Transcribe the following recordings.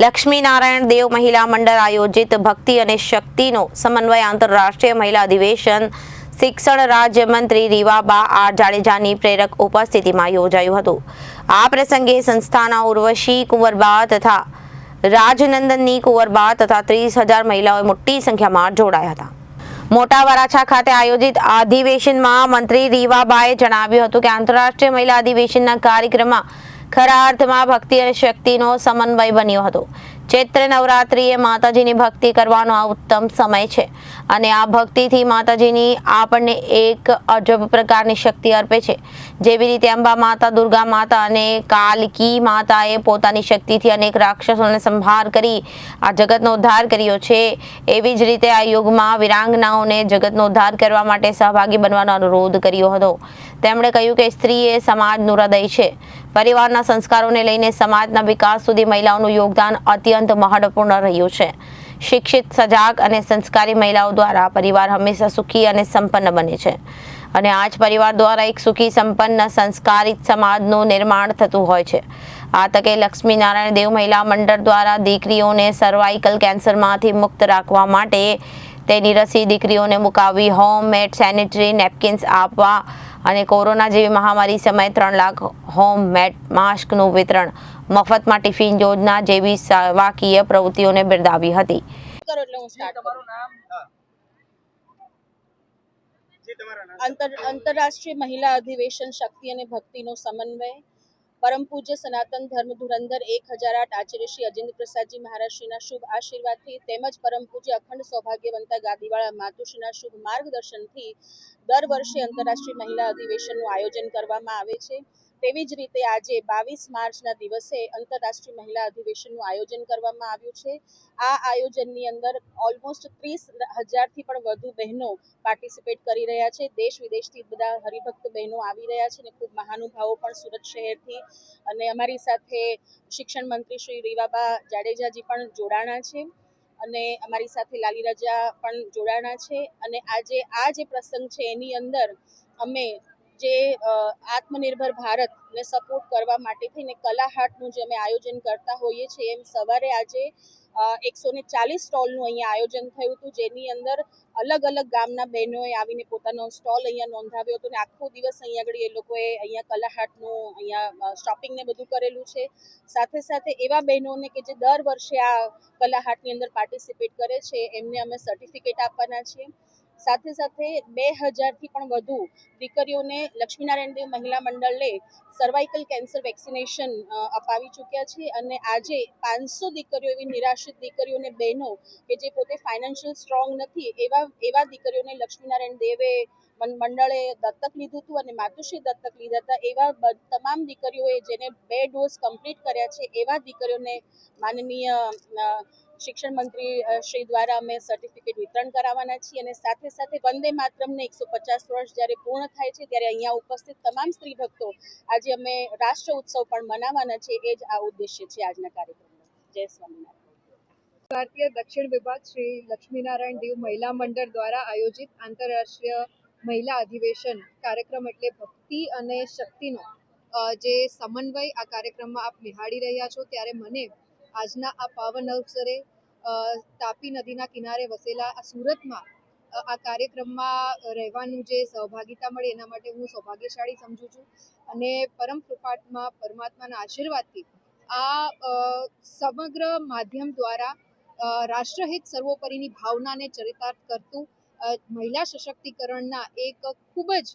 લક્ષ્મી નારાયણ દેવ મહિલા મંડળ આયોજિત ભક્તિ અને શક્તિનો સમન્વય આંતરરાષ્ટ્રીય મહિલા અધિવેશન શિક્ષણ રાજ્યમંત્રી રીવાબા આર જાડેજાની પ્રેરક ઉપસ્થિતિમાં યોજાયું હતું। આ પ્રસંગે સંસ્થાના ઉર્વશી કુંવરબા તથા રાજનંદનની કુંવરબા તથા 30,000 મહિલાઓ મોટી સંખ્યામાં જોડાયા હતા। મોટા વરાછા ખાતે આયોજિત અધિવેશનમાં મંત્રી રીવાબાએ જણાવ્યું હતું કે આંતરરાષ્ટ્રીય મહિલા અધિવેશનના કાર્યક્રમમાં ખરા અર્થમાં ભક્તિ અને શક્તિનો સમન્વય બન્યો હતો। ચૈત્ર નવરાત્રિ એ માતાજીની ભક્તિ કરવાનો આ ઉત્તમ સમય છે અને આ ભક્તિથી માતાજીની આપણને એક અજબ પ્રકારની શક્તિ અર્પે છે। જેવી રીતે અંબા માતા, દુર્ગા માતા અને કાલકી માતાએ પોતાની શક્તિથી અનેક રાક્ષસોને સંહાર કરી આ જગતનો ઉદ્ધાર કર્યો છે, એવી જ રીતે આ યુગમાં વિરાંગનાઓને જગતનો ઉદ્ધાર કરવા માટે સહભાગી બનવાનો અનુરોધ કર્યો હતો। તેમણે કહ્યું કે સ્ત્રી એ સમાજનું હૃદય છે। પરિવારના સંસ્કારોને લઈને સમાજના વિકાસ સુધી મહિલાઓનું યોગદાન અત્યંત મહત્વપૂર્ણ રહ્યું છે। શિક્ષિત, સજાગ અને સંસ્કારી મહિલાઓ દ્વારા પરિવાર હંમેશા સુખી અને સંપન્ન બને છે અને આ જ પરિવાર દ્વારા એક સુખી, સંપન્ન, સંસ્કારિત સમાજનું નિર્માણ થતું હોય છે। આ તકે લક્ષ્મી નારાયણ દેવ મહિલા મંડળ દ્વારા દીકરીઓને સર્વાઇકલ કેન્સરમાંથી મુક્ત રાખવા માટે તેની રસી દીકરીઓને મુકાવવી, હોમ મેડ સેનિટરી નેપકિન્સ આપવા અને કોરોના જેવી મહામારી સમયે 3 લાખ હોમ મેડ માસ્કનું વિતરણ, મફતમાં ટિફિન યોજના જેવી સેવાકીય પ્રવૃત્તિઓને બિરદાવી હતી। अंतर्राष्ट्रीय महिला अधिवेशन शक्ति અને ભક્તિનો સમન્વય પરમ પૂજ્ય સનાતન ધર્મ ધુરંધર 1008 આચાર્ય શ્રી અજેન્દ્ર પ્રસાદજી મહારાજશ્રીના શુભ આશીર્વાદથી તેમજ પરમ પૂજ્ય અખંડ સૌભાગ્યવંતા ગાદીવાળા માતુશ્રીના શુભ માર્ગદર્શનથી દર વર્ષે આંતરરાષ્ટ્રીય મહિલા અધિવેશનનું આયોજન કરવામાં આવે છે। તેવી જ રીતે આજે 22 માર્ચના દિવસે આંતરરાષ્ટ્રીય મહિલા અધિવેશનનું આયોજન કરવામાં આવ્યું છે। આ આયોજનની અંદર ઓલમોસ્ટ 30,000થી પણ વધુ બહેનો પાર્ટિસિપેટ કરી રહ્યા છે। દેશ વિદેશથી બધા હરિભક્ત બહેનો આવી રહ્યા છે અને ખૂબ મહાનુભાવો પણ સુરત શહેરથી અને અમારી સાથે શિક્ષણ મંત્રી શ્રી રીવાબા જાડેજાજી પણ જોડાણા છે અને અમારી સાથે લાલી રજા પણ જોડાણા છે અને આજે આ જે પ્રસંગ છે એની અંદર અમે જે આત્મનિર્ભર ભારતને સપોર્ટ કરવા માટે થઈને કલા હાટનું જે અમે આયોજન કરતા હોઈએ છીએ એમ સવારે આજે 140 સ્ટોલનું અહીંયા આયોજન થયું હતું, જેની અંદર અલગ અલગ ગામના બહેનોએ આવીને પોતાનો સ્ટોલ અહીંયા નોંધાવ્યો હતો અને આખો દિવસ અહીંયા આગળ એ લોકોએ અહીંયા કલા હાટનું અહીંયા શોપિંગ ને બધું કરેલું છે। સાથે સાથે એવા બહેનોને કે જે દર વર્ષે આ કલા હાટની અંદર પાર્ટિસિપેટ કરે છે એમને અમે સર્ટિફિકેટ આપવાના છીએ। સાથે સાથે 2000થી પણ વધુ દીકરીઓને લક્ષ્મીનારાયણ દેવ મહિલા મંડળે સર્વાઇકલ કેન્સર વેક્સિનેશન અપાવી ચૂક્યા છે અને આજે 500 દીકરીઓ, એવી નિરાશ્રિત દીકરીઓને બહેનો કે જે પોતે ફાઇનાન્શિયલ સ્ટ્રોંગ નથી એવા દીકરીઓને લક્ષ્મીનારાયણ દેવે મંડળે દત્તક લીધું હતું અને માતુશ્રી દત્તક લીધા હતા। એવા તમામ દીકરીઓએ જેને 2 ડોઝ કમ્પ્લીટ કર્યા છે એવા દીકરીઓને માનનીય શિક્ષણ મંત્રી શ્રી દ્વારા અમે સર્ટિફિકેટ વિતરણ કરાવવાના છીએ અને સાથે સાથે વંદે માતરમને 150 વર્ષ જ્યારે પૂર્ણ થાય છે ત્યારે અહીંયા ઉપસ્થિત તમામ સ્ત્રી ભક્તો આજે અમે રાષ્ટ્ર ઉત્સવ પણ મનાવવાના છે। એ જ આ ઉદ્દેશ્ય છે આજના કાર્યક્રમનો। જય સ્વામિનારાયણ। ભારતીય દક્ષિણ વિભાગ શ્રી લક્ષ્મીનારાયણ દેવ મહિલા મંડળ દ્વારા આયોજિત આંતરરાષ્ટ્રીય મહિલા અધિવેશન કાર્યક્રમ એટલે ભક્તિ અને શક્તિનો જે સમન્વય આ કાર્યક્રમમાં આપ નિહાળી રહ્યા છો, ત્યારે મને આજના આ પાવન અવસરે તાપી નદીના કિનારે વસેલા આ સુરતમાં આ કાર્યક્રમમાં રહેવાનું જે સહભાગિતા મળે એના માટે હું સૌભાગ્યશાળી સમજું છું અને પરમ કૃપામાં પરમાત્માના આશીર્વાદથી આ સમગ્ર માધ્યમ દ્વારા રાષ્ટ્રહિત સર્વોપરીની ભાવનાને ચરિતાર્થ કરતું મહિલા સશક્તિકરણના એક ખૂબ જ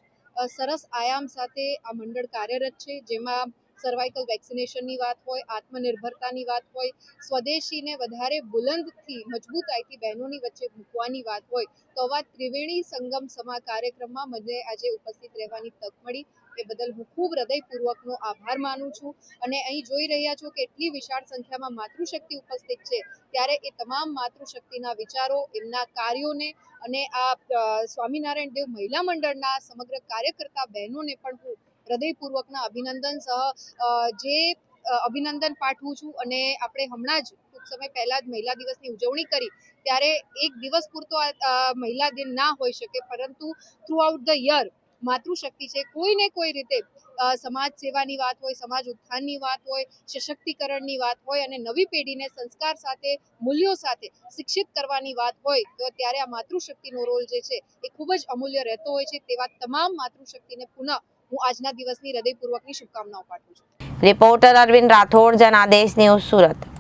સરસ આયામ સાથે આ મંડળ કાર્યરત છે, જેમાં સર્વાઇકલ વેક્સિનેશનની વાત હોય, આત્મનિર્ભરતાની વાત હોય, સ્વદેશીને વધારે બુલંદથી મજબૂતાઈથી બહેનોની વચ્ચે મૂકવાની વાત હોય, તો આવા ત્રિવેણી સંગમ સમા કાર્યક્રમમાં મને આજે ઉપસ્થિત રહેવાની તક મળી એ બદલ હું ખૂબ હૃદયપૂર્વકનો આભાર માનું છું અને અહીં જોઈ રહ્યા છો કે એટલી વિશાળ સંખ્યામાં માતૃશક્તિ ઉપસ્થિત છે, ત્યારે એ તમામ માતૃશક્તિના વિચારો, એમના કાર્યોને અને આ સ્વામિનારાયણ દેવ મહિલા મંડળના સમગ્ર કાર્યકર્તા બહેનોને પણ હું હૃદયપૂર્વકના અભિનંદન જે અભિનંદન પાઠવું છું અને આપણે હમણાં જ ટૂંક સમય પહેલા જ મહિલા દિવસની ઉજવણી કરી ત્યારે એક દિવસ પૂરતો આ મહિલા દિન ના હોઈ શકે, પરંતુ થ્રુ આઉટ ધ યર માતૃશક્તિ છે કોઈ ને કોઈ રીતે સમાજ સેવાની વાત હોય, સમાજ ઉત્થાનની વાત હોય, સશક્તિકરણની વાત હોય અને નવી પેઢીને સંસ્કાર સાથે, મૂલ્યો સાથે શિક્ષિત કરવાની વાત હોય તો ત્યારે આ માતૃશક્તિનો રોલ જે છે એ ખૂબ જ અમૂલ્ય રહેતો હોય છે. તેવા તમામ માતૃશક્તિને પુનઃ હું આજના દિવસની હૃદયપૂર્વકની શુભકામનાઓ પાઠવું છું. Reporter Arvind Rathod, Janadesh News, Surat.